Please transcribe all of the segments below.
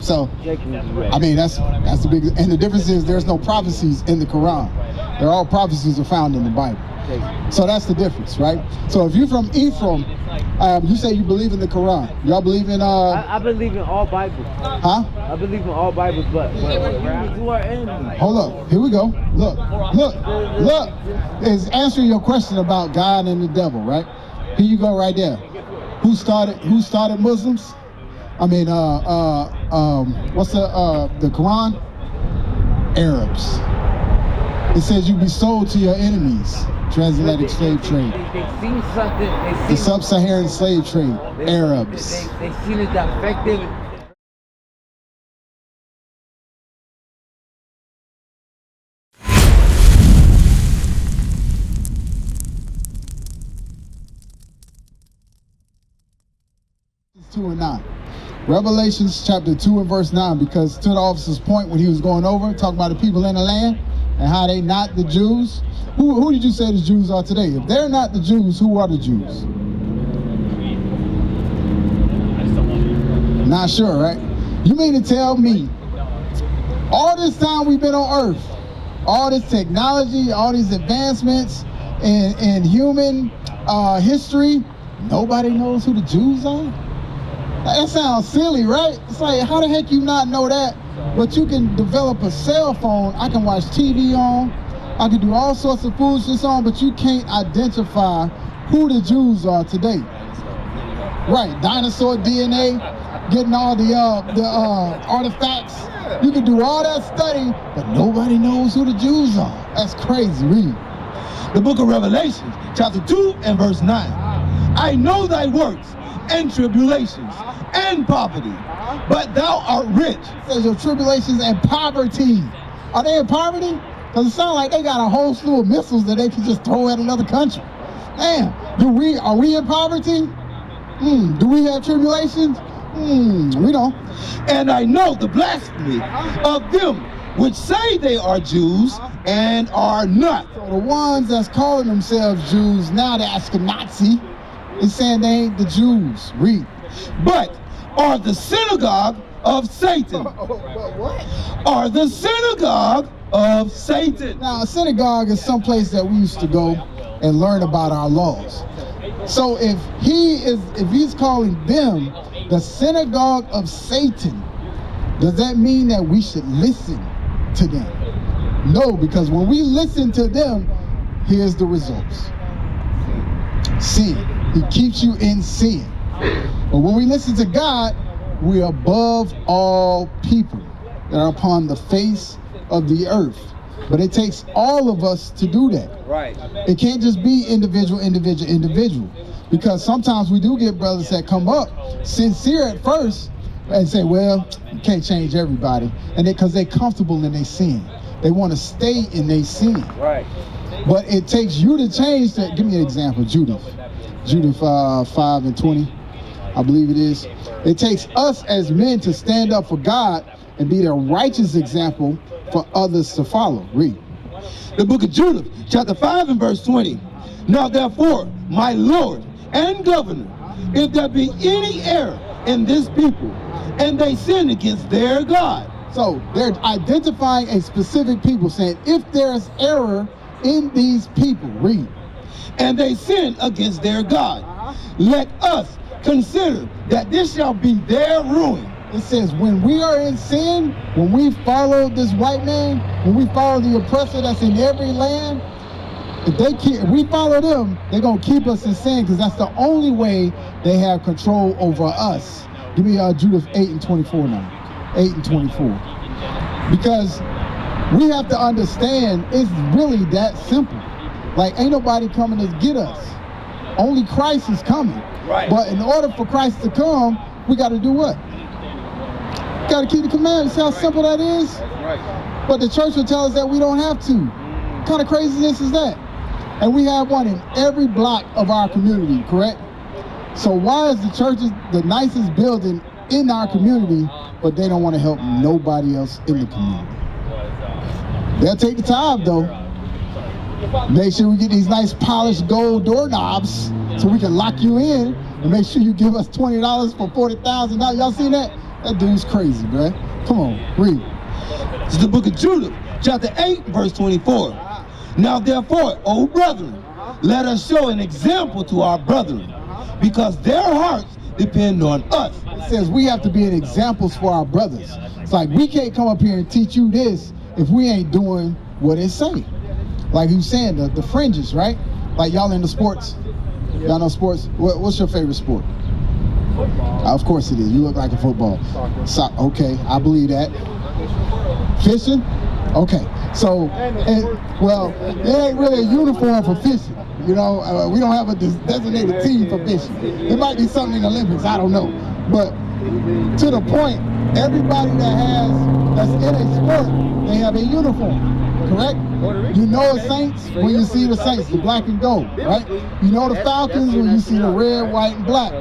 So, I mean, that's the big, and the difference is there's no prophecies in the Quran. They're all prophecies are found in the Bible. So that's the difference, right? So if you're from Ephraim, you say you believe in the Quran. Y'all believe in I believe in all Bibles. Huh? I believe in all Bibles, but you are enemies. Hold up. Here we go. Look. It's answering your question about God and the devil, right? Here you go right there. Who started Muslims? I mean, what's the Quran? Arabs. It says you be sold to your enemies. Transatlantic slave trade. They seen something. The sub-Saharan slave trade. Arabs. They seen it effective. Two and 9. Revelations chapter 2 and verse 9, because to the officer's point when he was going over, talking about the people in the land and how they not the Jews. Who did you say the Jews are today? If they're not the Jews, who are the Jews? Not sure, right? You mean to tell me all this time we've been on earth, all this technology, all these advancements in human history, nobody knows who the Jews are? That sounds silly, right? It's like, how the heck you not know that? But you can develop a cell phone. I can watch TV on. I can do all sorts of foolishness on, but you can't identify who the Jews are today. Right, dinosaur DNA, getting all the artifacts. You can do all that study, but nobody knows who the Jews are. That's crazy, read. The book of Revelation, chapter 2 and verse 9. I know thy works and tribulations and poverty, but thou art rich. It says your tribulations and poverty. Are they in poverty? Because it sounds like they got a whole slew of missiles that they can just throw at another country. Damn, are we in poverty? Do we have tribulations? We don't. And I know the blasphemy of them which say they are Jews and are not. So the ones that's calling themselves Jews, now they're Ashkenazi, is saying they ain't the Jews. Read. But are the synagogue of Satan. What? Are the synagogue of Satan. Now, a synagogue is someplace that we used to go and learn about our laws. So if he's calling them the synagogue of Satan, does that mean that we should listen to them? No, because when we listen to them, here's the results. Sin. He keeps you in sin. But when we listen to God, we're above all people that are upon the face of the earth. But it takes all of us to do that. Right. It can't just be individual. Because sometimes we do get brothers that come up sincere at first and say, well, you can't change everybody. And because they're comfortable in their sin. They want to stay in their sin. Right. But it takes you to change that. Give me an example, Judith 5 and 20, I believe it is. It takes us as men to stand up for God and be the righteous example for others to follow. Read. The book of Judith, chapter 5 and verse 20. Now therefore, my Lord and Governor, if there be any error in this people, and they sin against their God. So they're identifying a specific people, saying if there's error in these people, read. And they sin against their God. Let us consider that this shall be their ruin. It says when we are in sin, when we follow this white man, when we follow the oppressor that's in every land, if we follow them, they're going to keep us in sin because that's the only way they have control over us. Give me Judith 8 and 24 now. 8 and 24. Because we have to understand it's really that simple. Like, ain't nobody coming to get us. Only Christ is coming. Right. But in order for Christ to come, we got to do what? Got to keep the commandments. See how simple that is? Right. But the church will tell us that we don't have to. What kind of craziness is that? And we have one in every block of our community, correct? So why is the church the nicest building in our community, but they don't want to help nobody else in the community? They'll take the time, though. Make sure we get these nice polished gold doorknobs so we can lock you in and make sure you give us $20 for $40,000. Y'all seen that? That dude's crazy, man. Come on, read. It's the book of Judah, chapter 8, verse 24. Now therefore, O brethren, let us show an example to our brethren, because their hearts depend on us. It says we have to be an examples for our brothers. It's like we can't come up here and teach you this if we ain't doing what it's saying. Like he's saying, the fringes, right? Like y'all into sports? Y'all know sports? What's your favorite sport? Of course it is. You look like a football. Okay, I believe that. Fishing? Okay. So, well, there ain't really a uniform for fishing. You know, we don't have a designated team for fishing. It might be something in the Olympics, I don't know. But to the point, everybody that's in a sport, they have a uniform, correct? You know the Saints when you see the Saints, the black and gold, right? You know the Falcons when you see the red, white, and black,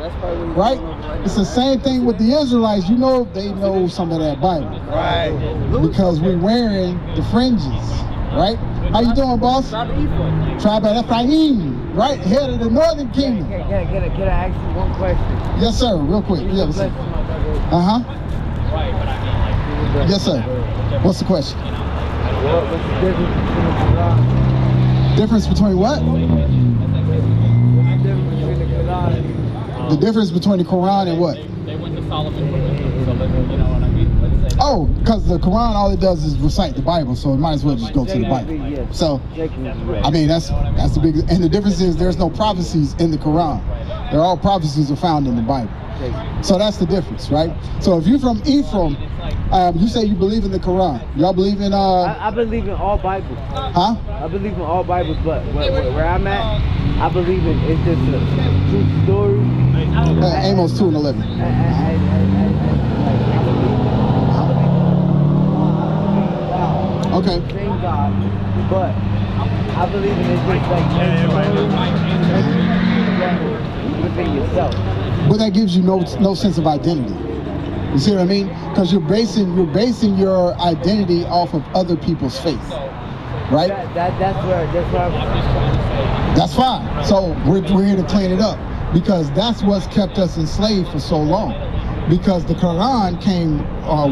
right? It's the same thing with the Israelites. You know they know some of that Bible, right? Because we're wearing the fringes, right? How you doing, boss? Tribe of Ephraim, right? Head of the northern kingdom. Can I ask you one question? Yes, sir. Real quick. Yes, sir. Yes, sir. What's the question? What's the difference between the Quran? Difference between what? What's the difference between the Quran and The difference between the Quran and what? They went to Solomon, you know what I mean? Let's say. Oh, because the Quran, all it does is recite the Bible, so it might as well just go to the Bible. So, I mean, that's the big, and the difference is there's no prophecies in the Quran. They're all prophecies are found in the Bible. So that's the difference, right? So if you're from Ephraim, you say you believe in the Quran. Y'all believe in I believe in all Bibles. Huh? I believe in all Bibles, but where I'm at, I believe in it's just a true story. Amos 2:11. Okay. Same God, but I believe in it's just like within yourself. But that gives you no sense of identity. You see what I mean? Because you're basing your identity off of other people's faith, right? That's where That's fine. So we're here to clean it up because that's what's kept us enslaved for so long. Because the Quran came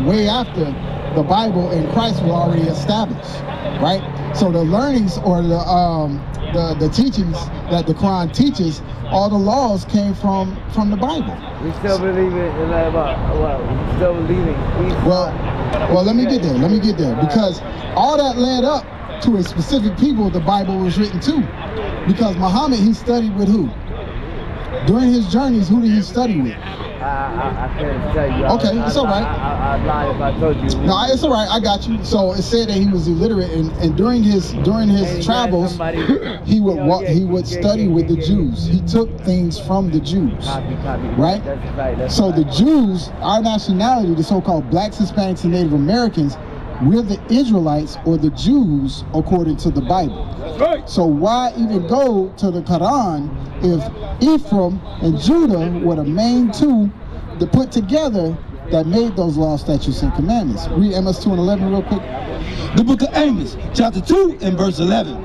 way after the Bible and Christ was already established, right? So the learnings or the teachings that the Quran teaches, all the laws came from the Bible. we still believe in we still believe in peace. Well, let me get there because all that led up to a specific people the Bible was written to. Because Muhammad, he studied with who? During his journeys, who did he study with? I couldn't tell you. Okay, it's all right. I'd lie if I told you. No, it's all right. I got you. So it said that he was illiterate, and during his travels, he would study with the Jews. He took things from the Jews, right? That's right. So the Jews, our nationality, the so-called blacks, Hispanics, and Native Americans, we're the Israelites or the Jews according to the Bible. Right. So why even go to the Quran if Ephraim and Judah were the main two that put together that made those laws, statutes, and commandments? Read Amos 2:11 real quick. The book of Amos, chapter 2 and verse 11.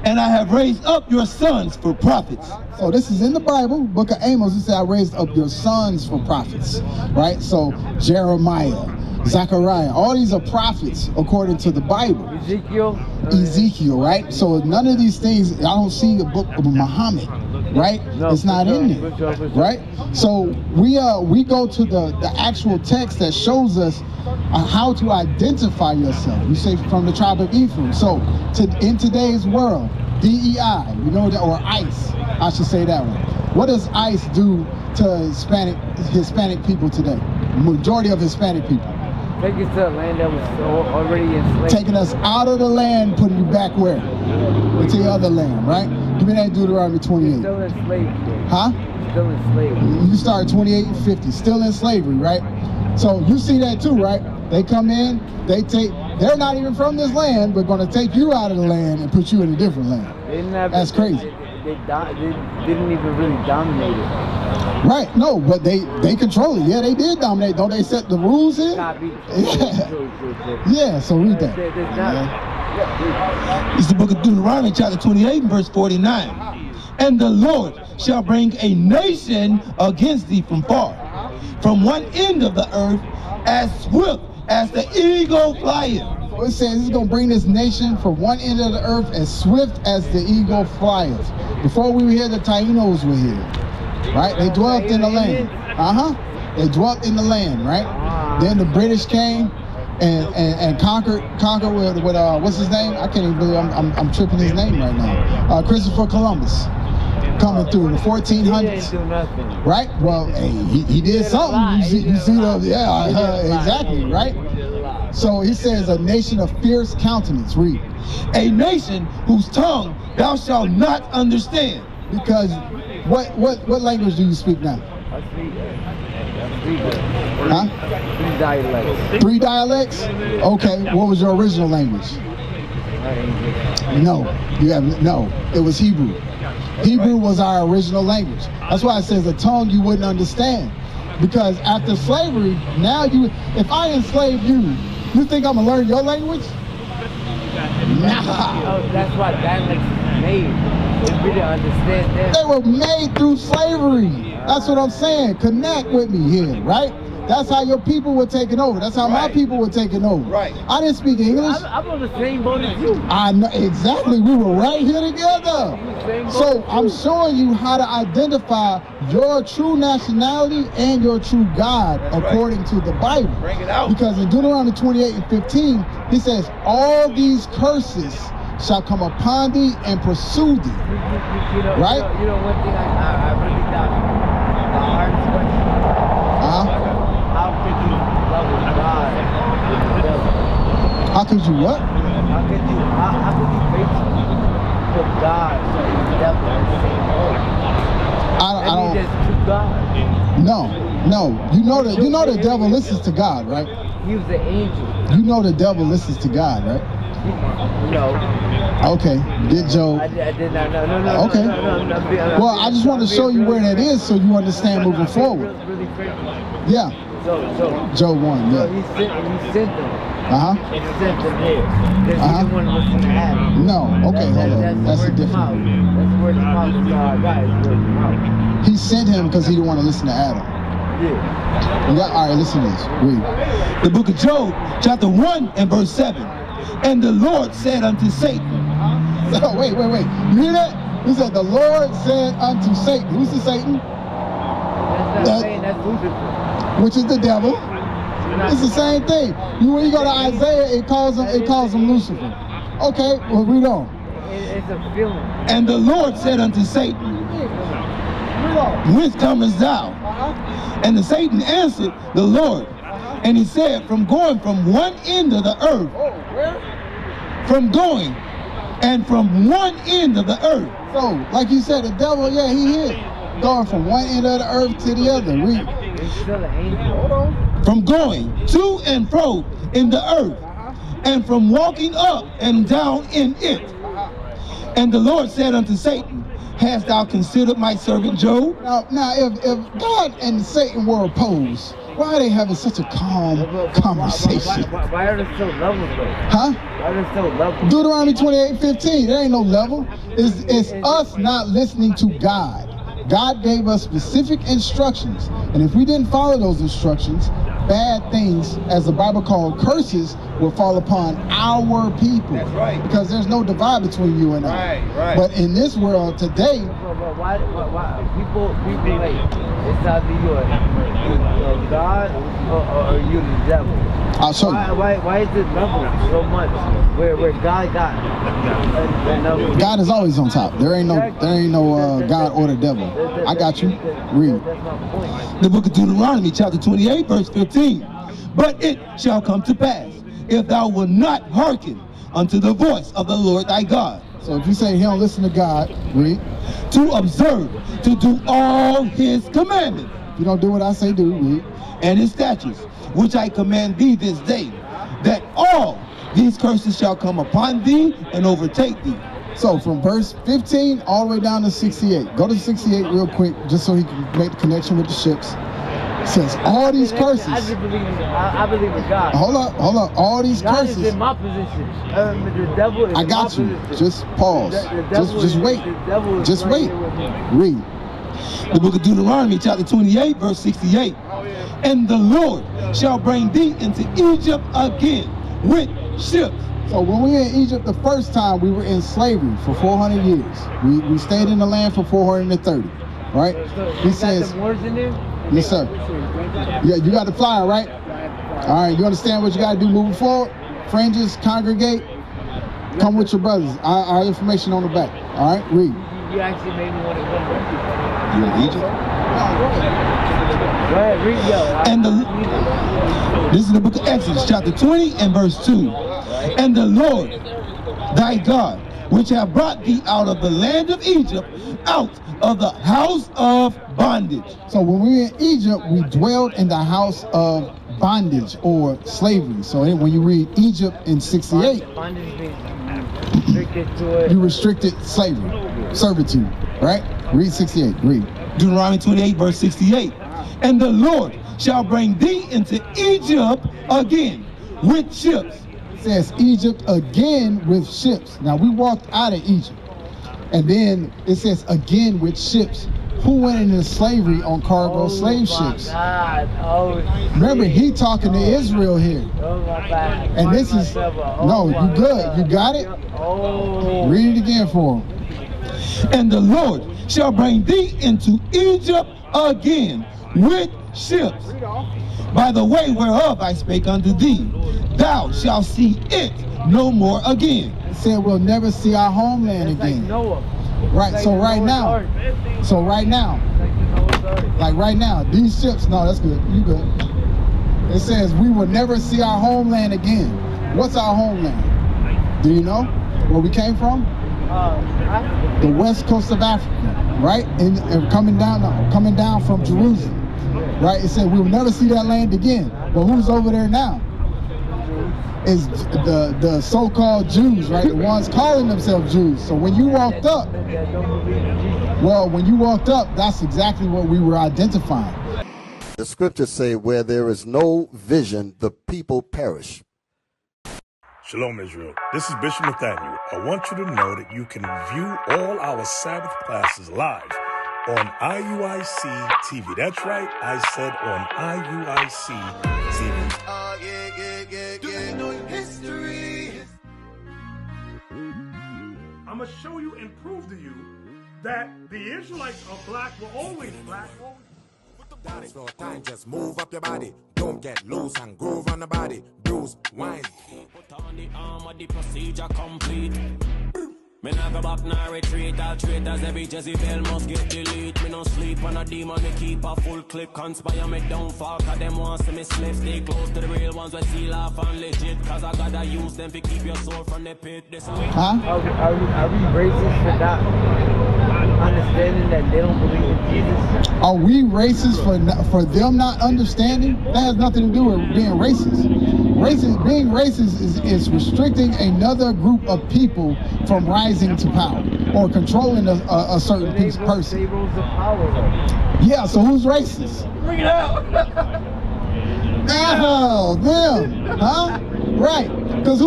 And I have raised up your sons for prophets. So this is in the Bible, book of Amos. It said, I raised up your sons for prophets, right? So Jeremiah, Zechariah, all these are prophets according to the Bible. Ezekiel, right? So none of these things, I don't see a book of Muhammad, right? No, it's not in there, right? So we go to the actual text that shows us how to identify yourself. You say from the tribe of Ephraim. So in today's world, DEI, you know that, or ICE, I should say that one. What does ICE do to Hispanic people today? Majority of Hispanic people. Take us to a land that was already enslaved. Taking us out of the land, putting you back where? Into the other land, right? Give me that Deuteronomy 28. Still enslaved. Huh? Still enslaved. You start 28 and 50, still in slavery, right? So you see that too, right? They come in, they're not even from this land, but going to take you out of the land and put you in a different land. That's crazy. They didn't even really dominate it. Right, no, but they control it. Yeah, they did dominate. Don't they set the rules in? Copy. Yeah, so read that. It's the book of Deuteronomy, chapter 28 and verse 49. And the Lord shall bring a nation against thee from far, from one end of the earth as swift as the eagle flieth. So it says it's going to bring this nation from one end of the earth as swift as the eagle flieth. Before we were here, the Taínos were here, right? They dwelt in the land. They dwelt in the land, right? Then the British came and conquered with what's his name? I can't even believe I'm tripping his name right now. Christopher Columbus coming through in the 1400s. Right? Well, hey, he did something. You see exactly, right? So he says a nation of fierce countenance. Read. A nation whose tongue thou shalt not understand. Because what language do you speak now? Huh? 3 dialects. 3 dialects? Okay. What was your original language? No. No. It was Hebrew. Hebrew was our original language. That's why it says a tongue you wouldn't understand. Because after slavery, now if I enslave you, you think I'm gonna learn your language? Nah. That's why dialects is made. If we didn't understand that. They were made through slavery. That's what I'm saying. Connect with me here, right? That's how your people were taken over. That's how my people were taken over. Right. I didn't speak English. I'm on the same boat as you. I know exactly. We were right here together. So I'm showing you how to identify your true nationality and your true God according to the Bible. Bring it out. Because in Deuteronomy 28 and 15, he says, all these curses shall come upon thee and pursue thee. Right? You know one thing I really doubt. The hardest question. How could you love God with the devil? How could you what? How could you basically put God and the devil in the same boat? I don't. There's 2 gods. No. You know the devil listens to God, right? He was an angel. You know the devil listens to God, right? No. Okay, get Job. I did not. No. Okay. Well, I just want to show you where that is so you understand moving forward. Really crazy. Yeah. So Job 1, so yeah. he sent them. Uh-huh. He sent them here. Because he didn't want to listen to Adam. No, okay, hold on. That's a different. That's word of mouth. That's all I got is word of mouth. He sent him because he didn't want to listen to Adam. Yeah. All right, listen to this. Read. The book of Job, chapter 1 and verse 7. And the Lord said unto Satan. So, wait. You hear that? He said, the Lord said unto Satan. Who's the Satan? That's not saying that's Lucifer. Which is the devil. It's the same thing. When you go to Isaiah, it calls him Lucifer. Okay, well, read on. It's a feeling. And the Lord said unto Satan, whence comest thou? And the Satan answered the Lord. And he said, from going from one end of the earth. From going and from one end of the earth. So, like you said, the devil, yeah, he hit. Going from one end of the earth to the other. Read. It's still an angel. Hold on. From going to and fro in the earth. And from walking up and down in it. And the Lord said unto Satan, hast thou considered my servant Job? Now, if God and Satan were opposed, why are they having such a calm conversation? Why are they still levels though? Huh? Why are they still levels? Deuteronomy 28:15. There ain't no level. It's us not listening to God. God gave us specific instructions, and if we didn't follow those instructions, bad things, as the Bible called curses, will fall upon our people. That's right. Because there's no divide between you and I. Right. But in this world today, But why people like it's either you're God or you the devil? I'll show you. Why is it levels so much where God got another? God is always on top. There ain't no God or the devil. I got you. Read. That's my point. The book of Deuteronomy, chapter 28, verse 15. But it shall come to pass, if thou wilt not hearken unto the voice of the Lord thy God. So if you say he don't listen to God, read. To observe, to do all his commandments. If you don't do what I say do, read. And his statutes, which I command thee this day, that all these curses shall come upon thee and overtake thee. So from verse 15 all the way down to 68. Go to 68 real quick, just so he can make the connection with the ships. It says all these curses. I believe in God. Hold up. All these God curses. is in my position. The devil is I in got my you. position. Just pause. The devil Just is- wait. the devil is Just right wait. here with me. Read. The book of Deuteronomy, chapter 28, verse 68. And the Lord shall bring thee into Egypt again with ships. So when we were in Egypt the first time, we were in slavery for 400 years. We stayed in the land for 430, right? He says, yes, sir. Yeah, you got the flyer, right? All right, you understand what you got to do moving forward? Fringes, congregate, come with your brothers. Our information on the back. All right, read. You actually made me want to go back. You in Egypt? Go ahead, read, yo. And this is the book of Exodus, chapter 20 and verse 2. And the Lord, thy God, which have brought thee out of the land of Egypt, out of the house of bondage. So when we were in Egypt, we dwelled in the house of bondage or slavery. So when you read Egypt in 68, Bondage means restricted to it. you restricted slavery, servitude, right? Read 68, read. Deuteronomy 28, verse 68. And the Lord shall bring thee into Egypt again with ships. It says Egypt again with ships. Now we walked out of Egypt. And then it says again with ships. Who went into slavery on cargo slave ships? Remember, he talking to Israel here. Oh my bad. And this is, no, you good. You got it? Oh. Read it again for him. And the Lord shall bring thee into Egypt again with ships. By the way whereof I spake unto thee, thou shalt see it no more again. It said we'll never see our homeland It's like again. Noah. Right, It's so like right Noah's now, Ark. so right now, It's like the Noah's Ark. like right now, these ships, no, that's good, you good. It says we will never see our homeland again. What's our homeland? Do you know where we came from? Africa. The west coast of Africa, right? And coming down from Jerusalem, right? It said we will never see that land again. But who's over there now? Is the so-called Jews, right? The ones calling themselves Jews. So when you walked up, That don't believe in Jesus. well, when you walked up, that's exactly what we were identifying. The scriptures say, where there is no vision, the people perish. Shalom, Israel. This is Bishop Nathaniel. I want you to know that you can view all our Sabbath classes live on IUIC TV. That's right, I said on IUIC TV. Do you know history? I'm going to show you and prove to you that the Israelites are black, were always black. Dance for time, just move up your body. Don't get loose and groove on the body. Bruise, wine. Put on the armor, the procedure complete. Me nah go back, nah retreat. All traitors, every Jezebel must get delete. Me no sleep on a demon, me keep a full clip. Conspire me downfall, cause them want to me slave. Stay close to the real ones, we seal off and legit. Cause I gotta use them to keep your soul from the pit. This way. Huh? Are we racist for not understanding that they don't believe in Jesus? Are we racist for them not understanding? That has nothing to do with being racist. Being racist is restricting another group of people from rising to power or controlling a certain They person. rules the power though. Yeah, so who's racist? Bring it out. Oh, them, huh? Right, because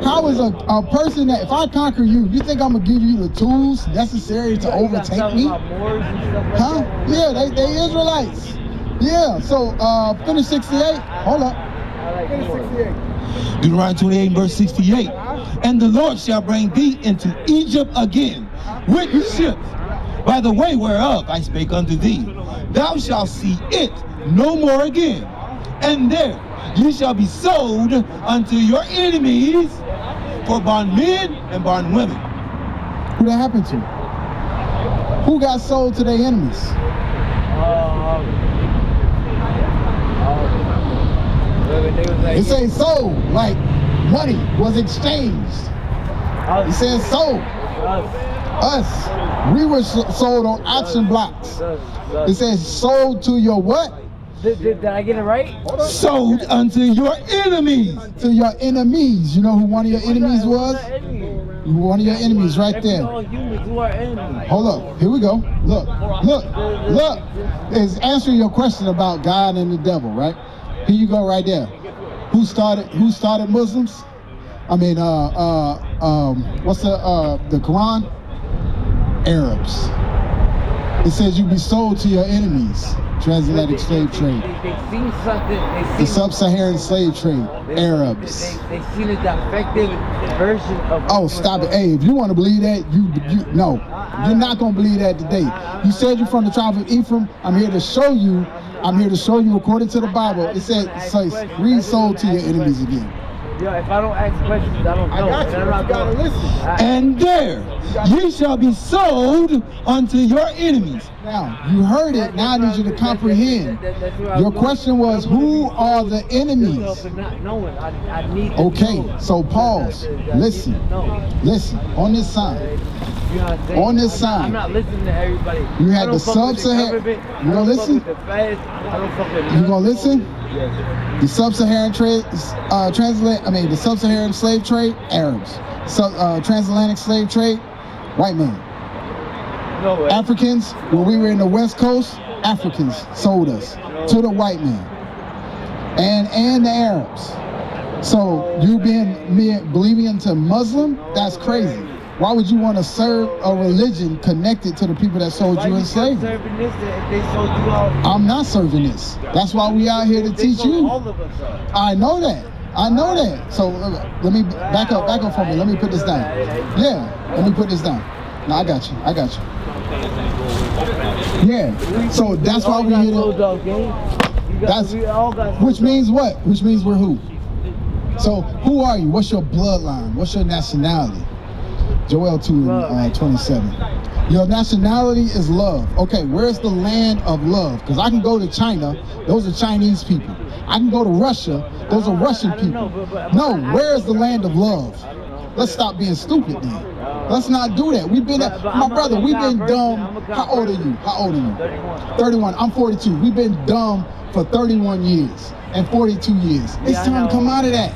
how is a person that, if I conquer you, you think I'm gonna give you the tools necessary to overtake me? Huh? Yeah, they Israelites. Yeah, so finish 68, hold up. Finish 68. Deuteronomy 28, verse 68. And the Lord shall bring thee into Egypt again with ships, by the way whereof I spake unto thee. Thou shalt see it no more again. And there ye shall be sold unto your enemies for bondmen and bondwomen. Who that happened to? Who got sold to their enemies? It says sold, like money was exchanged. It says sold. Us. We were sold on auction blocks. It says sold to your what? Did I get it right? Sold unto your enemies. To your enemies. You know who one of your enemies was? One of your enemies right there. All humans who are enemies. Hold up. Here we go. Look. It's answering your question about God and the devil, right? Here you go right there. Who started Muslims? I mean, what's the Quran? Arabs. It says you be sold to your enemies. Transatlantic slave trade. They seen something. The sub-Saharan slave trade. Arabs. They seen a defective version of. Oh, stop it! Hey, if you want to believe that, you no, you're not gonna believe that today. You said you're from the tribe of Ephraim. I'm here to show you. I'm here to show you according to the Bible. It says read sold to your enemies again. Yeah, if I don't ask questions, I don't know. I got you. You gotta listen. And there ye shall be sold unto your enemies. Now, you heard it. Now I need you to comprehend. Your question was, who are the enemies? Okay, so pause. Listen. Listen. On this sign. On this sign. I'm not listening to everybody. You had the sub-Saharan. You gonna listen? You gonna listen? The sub-Saharan the sub-Saharan slave trade, Arabs. Transatlantic slave trade, white men. No way. Africans, when we were in the West Coast, Africans sold us to the white man and the Arabs. So you believing into Muslim, that's crazy. Why would you want to serve a religion connected to the people that sold you in slavery? I'm not serving this. That's why we out here to teach you. I know that. I know that. So let me back up for me. Let me put this down. Yeah, let me put this down. No, I got you. Yeah. So that's why we're here to. Which means what? Which means we're who? So who are you? What's your bloodline? What's your nationality? Joel 2:27. Your nationality is love. Okay, where's the land of love? Because I can go to China, those are Chinese people. I can go to Russia, those are Russian people. No, where's the land of love? Let's stop being stupid then. Let's not do that. We've been, my brother, we've been dumb. How old are you? 31. I'm 42. We've been dumb for 31 years and 42 years. It's time to come out of that.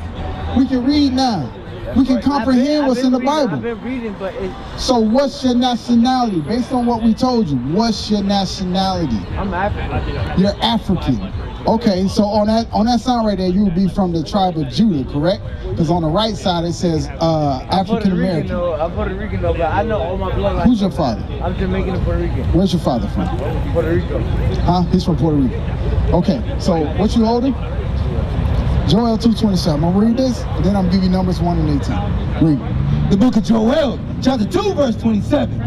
We can read now. We can comprehend what's in the Bible. I've been reading, but so what's your nationality? Based on what we told you, what's your nationality? I'm African. You're African. Okay, so on that sign right there, you would be from the tribe of Judah, correct? Because on the right side it says African American. I'm Puerto Rican though, but I know all my bloodline. Who's your father? I'm Jamaican and Puerto Rican. Where's your father from? Puerto Rico. Huh? He's from Puerto Rico. Okay, so what you holding? Joel 2:27. I'm gonna read this, and then I'm gonna give you Numbers 1 and 18. Read. The book of Joel, chapter 2, verse 27.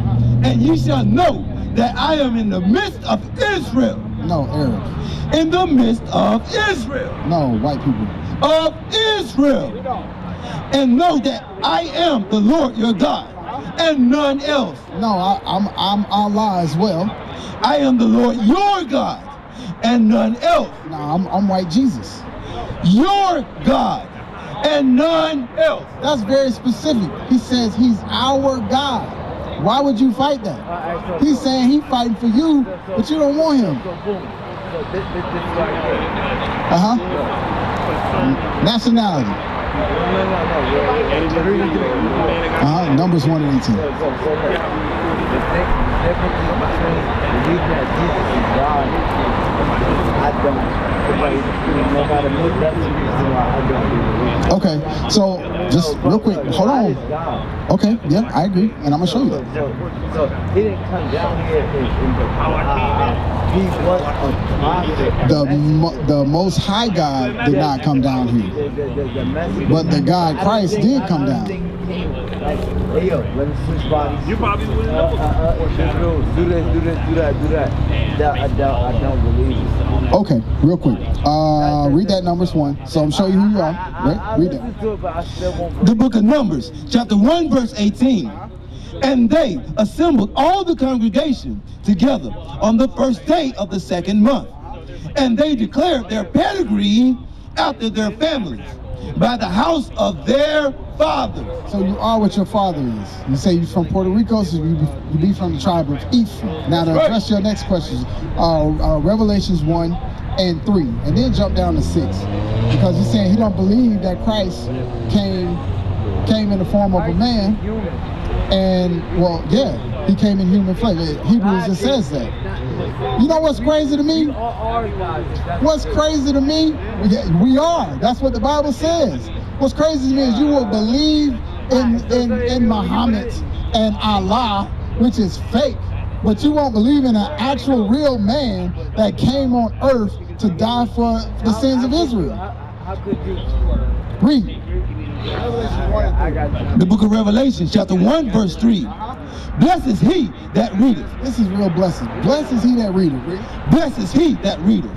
And ye shall know that I am in the midst of Israel. No, Arab. In the midst of Israel. No, white people. Of Israel. And know that I am the Lord your God, and none else. No, I'm Allah as well. I am the Lord your God, and none else. No, I'm white Jesus. Your God, and none else. That's very specific. He says he's our God. Why would you fight that? He's saying he's fighting for you, but you don't want him. Nationality. Numbers 1 and 18. Okay, so just real quick, hold on. Okay, yeah, I agree, and I'm gonna show you that. So he didn't come down here he was a prophet. The Most High God did not come down here, but the God Christ did come down. Hey yo, let me switch bodies. You probably wouldn't know. Do this, do that. I don't believe it. Okay, real quick. Read that Numbers 1. So I'm showing you who you are. Right? Read that. The book of Numbers, chapter 1, verse 18. And they assembled all the congregation together on the first day of the second month. And they declared their pedigree after their families by the house of their fathers. So you are what your father is. You say you're from Puerto Rico, so you be from the tribe of Ephraim. Now to address your next question, Revelations 1 and 3, and then jump down to 6, because he's saying he don't believe that Christ came in the form of a man. And well, yeah, he came in human flesh. Hebrews it says that. You know what's crazy to me? What's crazy to me? We are. That's what the Bible says. What's crazy to me is you will believe in Muhammad and Allah, which is fake. But you won't believe in an actual real man that came on earth to die for the sins of Israel. How could you? Read. I got you. The book of Revelation, chapter 1, verse 3. Blessed is he that readeth. This is real blessing. Blessed is he that readeth. Read. Blessed is he that readeth.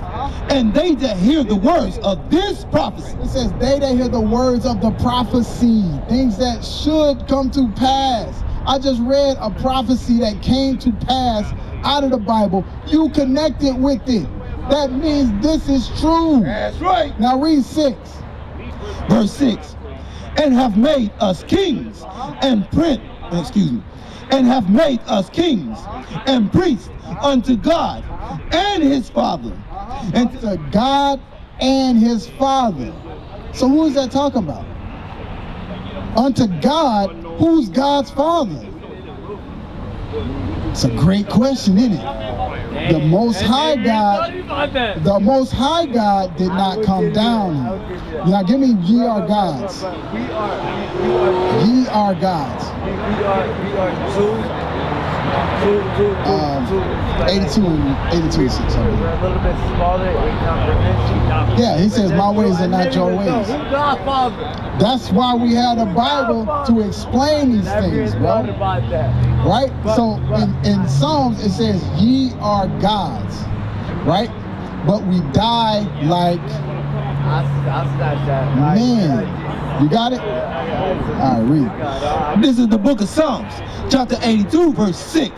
And they that hear the words of this prophecy. It says, they that hear the words of the prophecy, things that should come to pass. I just read a prophecy that came to pass out of the Bible. You connected with it. That means this is true. That's right. Now read 6. Verse 6. And have made us kings and and have made us kings and priests unto God and his Father. And To God and his Father. So who is that talking about? Unto God, who's God's Father? It's a great question, isn't it? The Most High God, the Most High God did not come down. Now give me ye are gods. Ye are gods. We are two. 82 and 82 6. We're a little bit smaller in comprehension. Yeah, he says my ways are not your ways. Who's Godfather? That's why we had a Bible to explain these things, Thought bro. about that. Right? So in Psalms it says ye are gods, right? But we die like I'll snatch that. man. You got it? All right, read. this is the book of Psalms, chapter 82, verse 6.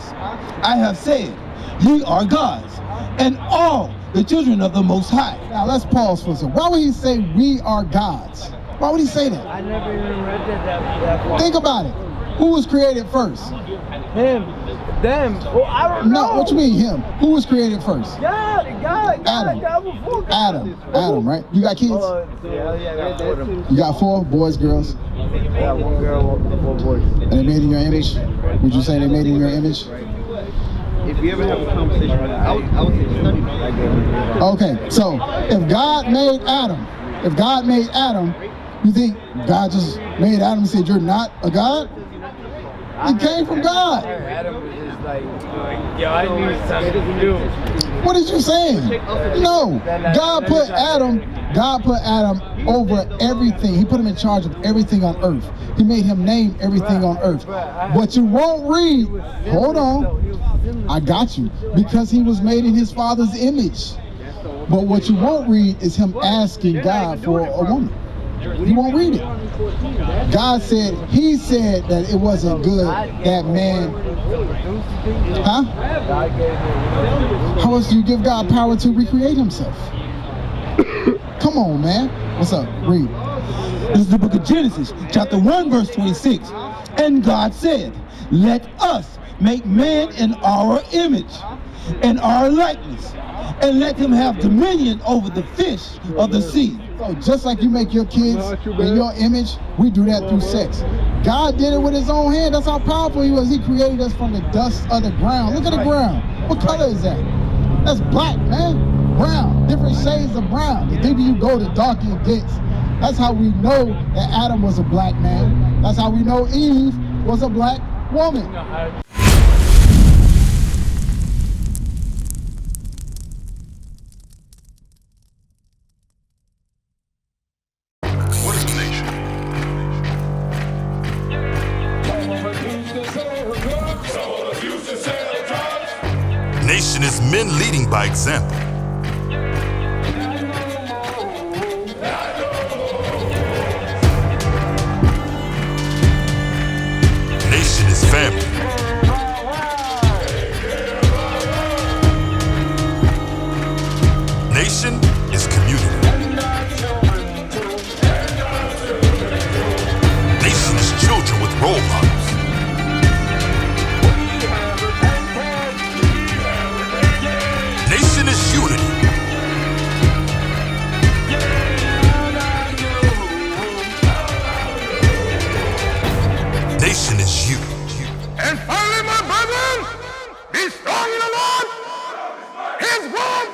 I have said, ye are gods, and all the children of the Most High. Now let's pause for a second. Why would he say we are gods? Why would he say that? I never even read that far. Think about it. Who was created first? Him. Them. Well, I don't know. No, what you mean him? Who was created first? God Adam. before God. Adam, right? You got kids? Yeah, I got 4 of them. You got 4 boys, girls, I got 1 girl, 1 boy. and they made in your image? Would you say they made in your image? If you ever have a conversation with I would say study that. Okay, so if God made Adam, you think God just made Adam and said you're not a God? He came from God. Adam was just like, yo, I need something to do. What is you saying? No, God put Adam over everything. He put him in charge of everything on earth. He made him name everything on earth. What you won't read, hold on, I got you, because he was made in his Father's image. But what you won't read is him asking God for a woman. You won't read it. God said, he said that it wasn't good that man, huh? How else do you give God power to recreate himself? Come on, man. What's up? Read. This is the book of Genesis, chapter 1, verse 26. And God said, let us make man in our image, in our likeness, and let him have dominion over the fish of the sea. So just like you make your kids in your image, we do that through sex. God did it with his own hand. That's how powerful he was. He created us from the dust of the ground. Look at the ground. What color is that? That's black, man. Brown. Different shades of brown. The deeper you go, the darker it gets. That's how we know that Adam was a black man. That's how we know Eve was a black woman. What is a nation? Nation is men leading by example. Nation is family. Nation is community. Nation is children with role models. Nation is unity. Nation is you. And finally, my brethren, be strong in the Lord. His word